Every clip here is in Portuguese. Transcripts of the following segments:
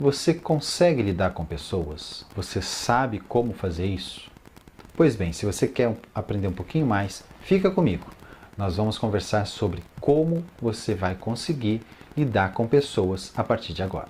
Você consegue lidar com pessoas? Você sabe como fazer isso? Pois bem, se você quer aprender um pouquinho mais, fica comigo. Nós vamos conversar sobre como você vai conseguir lidar com pessoas a partir de agora.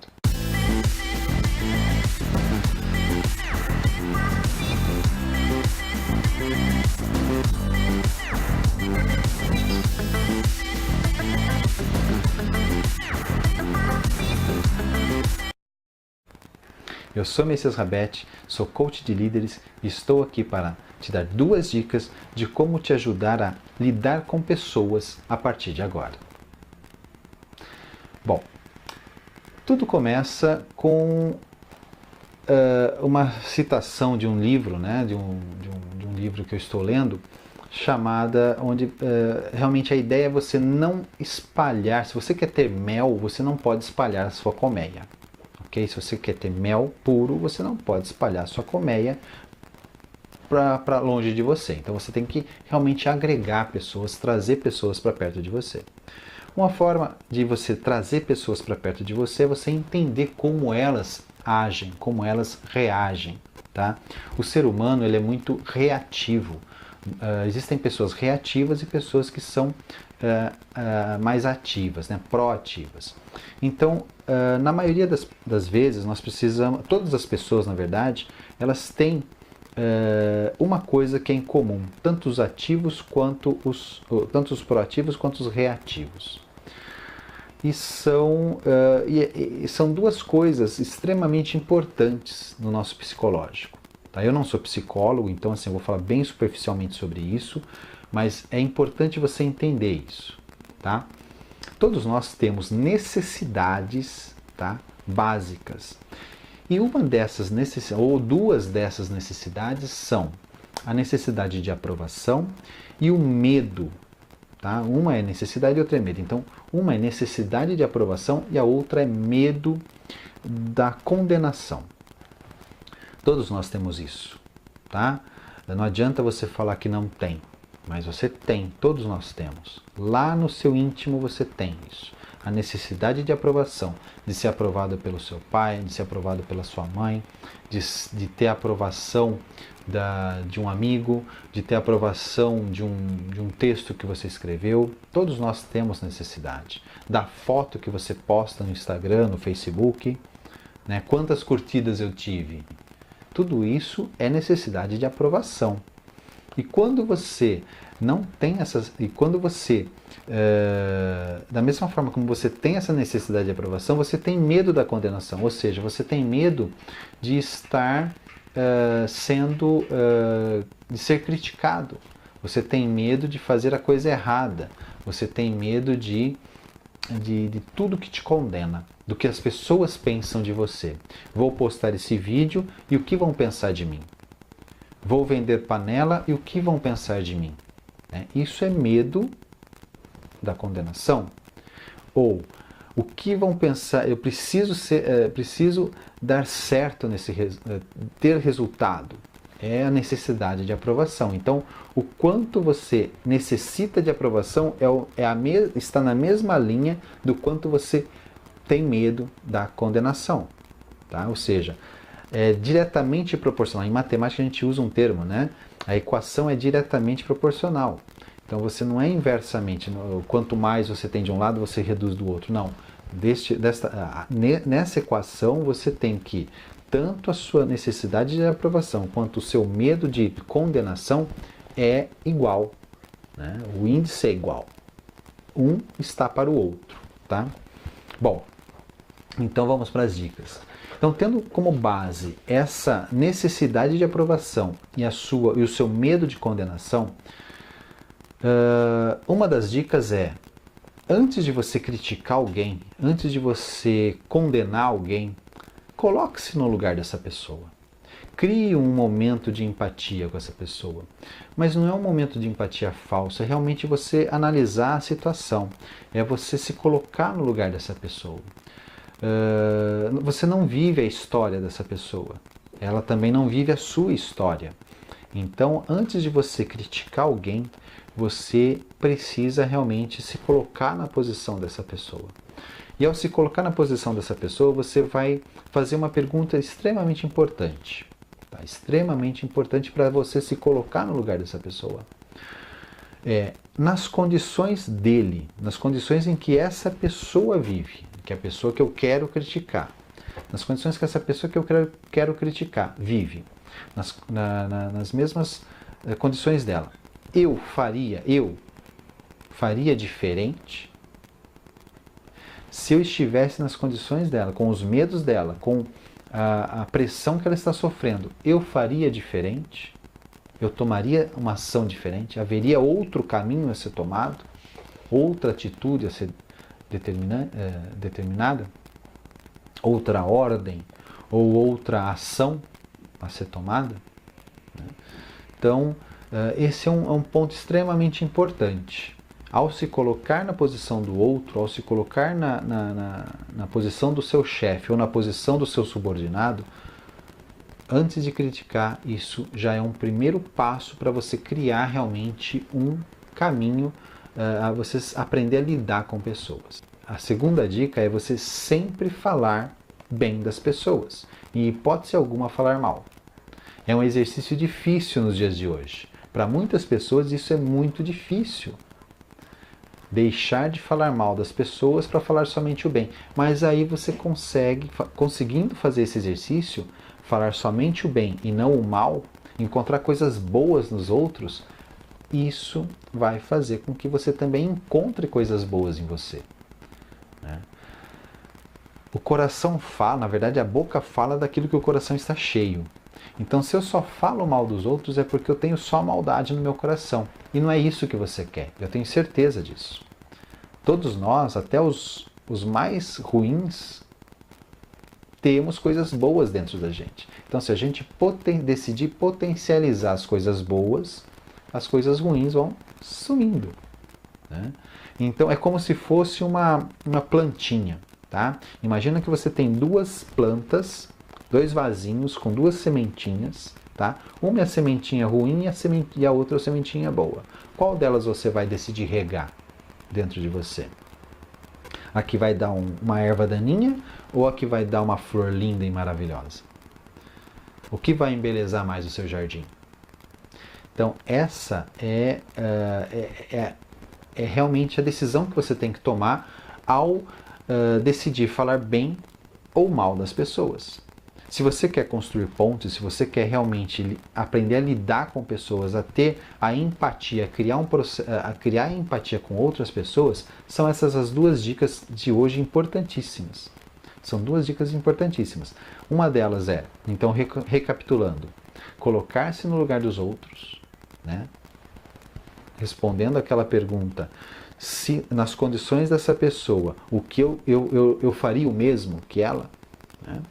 Eu sou Messias Rabete, sou coach de líderes e estou aqui para te dar 2 dicas de como te ajudar a lidar com pessoas a partir de agora. Bom, tudo começa com uma citação de um livro, né, de um livro que eu estou lendo, chamada, onde realmente a ideia é você não espalhar. Se você quer ter mel, você não pode espalhar a sua colmeia. Okay? Se você quer ter mel puro, você não pode espalhar a sua colmeia para longe de você. Então você tem que realmente agregar pessoas, trazer pessoas para perto de você. Uma forma de você trazer pessoas para perto de você é você entender como elas agem, como elas reagem. Tá? O ser humano ele é muito reativo. Existem pessoas reativas e pessoas que são mais ativas, né? Proativas. Então, na maioria das vezes, nós precisamos, todas as pessoas, na verdade, elas têm uma coisa que é em comum, tanto os ativos quanto tanto os proativos quanto os reativos. E são 2 coisas extremamente importantes no nosso psicológico. Tá? Eu não sou psicólogo, então assim, eu vou falar bem superficialmente sobre isso, mas é importante você entender isso. Tá? Todos nós temos necessidades, tá, básicas. E uma dessas necessidades, ou 2 dessas necessidades são a necessidade de aprovação e o medo. Tá? Uma é necessidade e outra é medo. Então, uma é necessidade de aprovação e a outra é medo da condenação. Todos nós temos isso. Tá? Não adianta você falar que não tem, mas você tem, todos nós temos. Lá no seu íntimo você tem isso. A necessidade de aprovação, de ser aprovado pelo seu pai, de ser aprovado pela sua mãe, de ter aprovação de um amigo, de ter aprovação de um texto que você escreveu. Todos nós temos necessidade. Da foto que você posta no Instagram, no Facebook, né? Quantas curtidas eu tive? Tudo isso é necessidade de aprovação. E quando você não tem essas... E quando você, da mesma forma como você tem essa necessidade de aprovação, você tem medo da condenação. Ou seja, você tem medo de estar de ser criticado. Você tem medo de fazer a coisa errada. Você tem medo de tudo que te condena, do que as pessoas pensam de você. Vou postar esse vídeo e o que vão pensar de mim? Vou vender panela e o que vão pensar de mim? Isso é medo da condenação. Ou o que vão pensar? Eu preciso dar certo ter resultado. É a necessidade de aprovação. Então, o quanto você necessita de aprovação está na mesma linha do quanto você tem medo da condenação. Tá? Ou seja, é diretamente proporcional. Em matemática a gente usa um termo, né? A equação é diretamente proporcional. Então você não é inversamente, quanto mais você tem de um lado, você reduz do outro. Não. Nessa equação você tem que tanto a sua necessidade de aprovação quanto o seu medo de condenação é igual. Né? O índice é igual. Um está para o outro. Tá? Bom, então vamos para as dicas. Então, tendo como base essa necessidade de aprovação e o seu medo de condenação, uma das dicas é, antes de você criticar alguém, antes de você condenar alguém, coloque-se no lugar dessa pessoa. Crie um momento de empatia com essa pessoa. Mas não é um momento de empatia falsa, é realmente você analisar a situação. É você se colocar no lugar dessa pessoa. Você não vive a história dessa pessoa. Ela também não vive a sua história. Então, antes de você criticar alguém, você precisa realmente se colocar na posição dessa pessoa. E ao se colocar na posição dessa pessoa, você vai fazer uma pergunta extremamente importante. Tá? Extremamente importante para você se colocar no lugar dessa pessoa. Nas condições dele, nas condições em que essa pessoa vive, que é a pessoa que eu quero criticar, nas condições que essa pessoa que eu quero criticar vive, nas mesmas condições dela, eu faria diferente? Se eu estivesse nas condições dela, com os medos dela, com a pressão que ela está sofrendo, eu faria diferente? Eu tomaria uma ação diferente? Haveria outro caminho a ser tomado? Outra atitude a ser determinada? Outra ordem? Ou outra ação a ser tomada? Então, esse é um ponto extremamente importante. Ao se colocar na posição do outro, ao se colocar na posição do seu chefe ou na posição do seu subordinado, antes de criticar, isso já é um primeiro passo para você criar realmente um caminho a você aprender a lidar com pessoas. A segunda dica é você sempre falar bem das pessoas, em hipótese alguma falar mal. É um exercício difícil nos dias de hoje. Para muitas pessoas isso é muito difícil. Deixar de falar mal das pessoas para falar somente o bem. Mas aí você conseguindo fazer esse exercício, falar somente o bem e não o mal, encontrar coisas boas nos outros, isso vai fazer com que você também encontre coisas boas em você. Né? O coração fala, na verdade a boca fala daquilo que o coração está cheio. Então, se eu só falo mal dos outros é porque eu tenho só maldade no meu coração. E não é isso que você quer. Eu tenho certeza disso. Todos nós, até os mais ruins, temos coisas boas dentro da gente. Então, se a gente decidir potencializar as coisas boas, as coisas ruins vão sumindo. Né? Então, é como se fosse uma plantinha. Tá? Imagina que você tem duas plantas, dois vasinhos com duas sementinhas, tá? Uma é a sementinha ruim e a outra é a sementinha boa. Qual delas você vai decidir regar dentro de você? A que vai dar uma erva daninha ou a que vai dar uma flor linda e maravilhosa? O que vai embelezar mais o seu jardim? Então, essa é realmente a decisão que você tem que tomar ao decidir falar bem ou mal das pessoas. Se você quer construir pontes, se você quer realmente aprender a lidar com pessoas, a ter a empatia, a criar empatia com outras pessoas, são essas as duas dicas de hoje importantíssimas. São duas dicas importantíssimas. Uma delas é, então recapitulando, colocar-se no lugar dos outros, né? Respondendo aquela pergunta, se nas condições dessa pessoa, o que eu faria o mesmo que ela, né?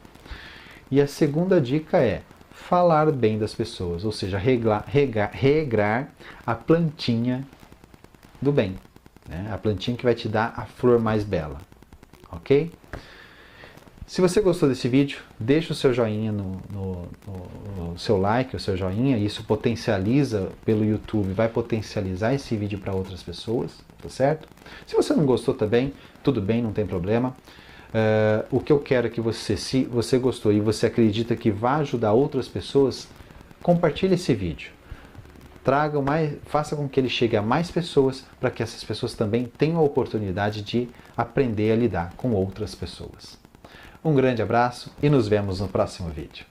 E a segunda dica é falar bem das pessoas, ou seja, regrar a plantinha do bem, né? A plantinha que vai te dar a flor mais bela, ok? Se você gostou desse vídeo, deixa o seu joinha no seu like, o seu joinha, isso potencializa pelo YouTube, vai potencializar esse vídeo para outras pessoas, tá certo? Se você não gostou também, tudo bem, não tem problema. O que eu quero é que você, se você gostou e você acredita que vai ajudar outras pessoas, compartilhe esse vídeo. Faça com que ele chegue a mais pessoas, para que essas pessoas também tenham a oportunidade de aprender a lidar com outras pessoas. Um grande abraço e nos vemos no próximo vídeo.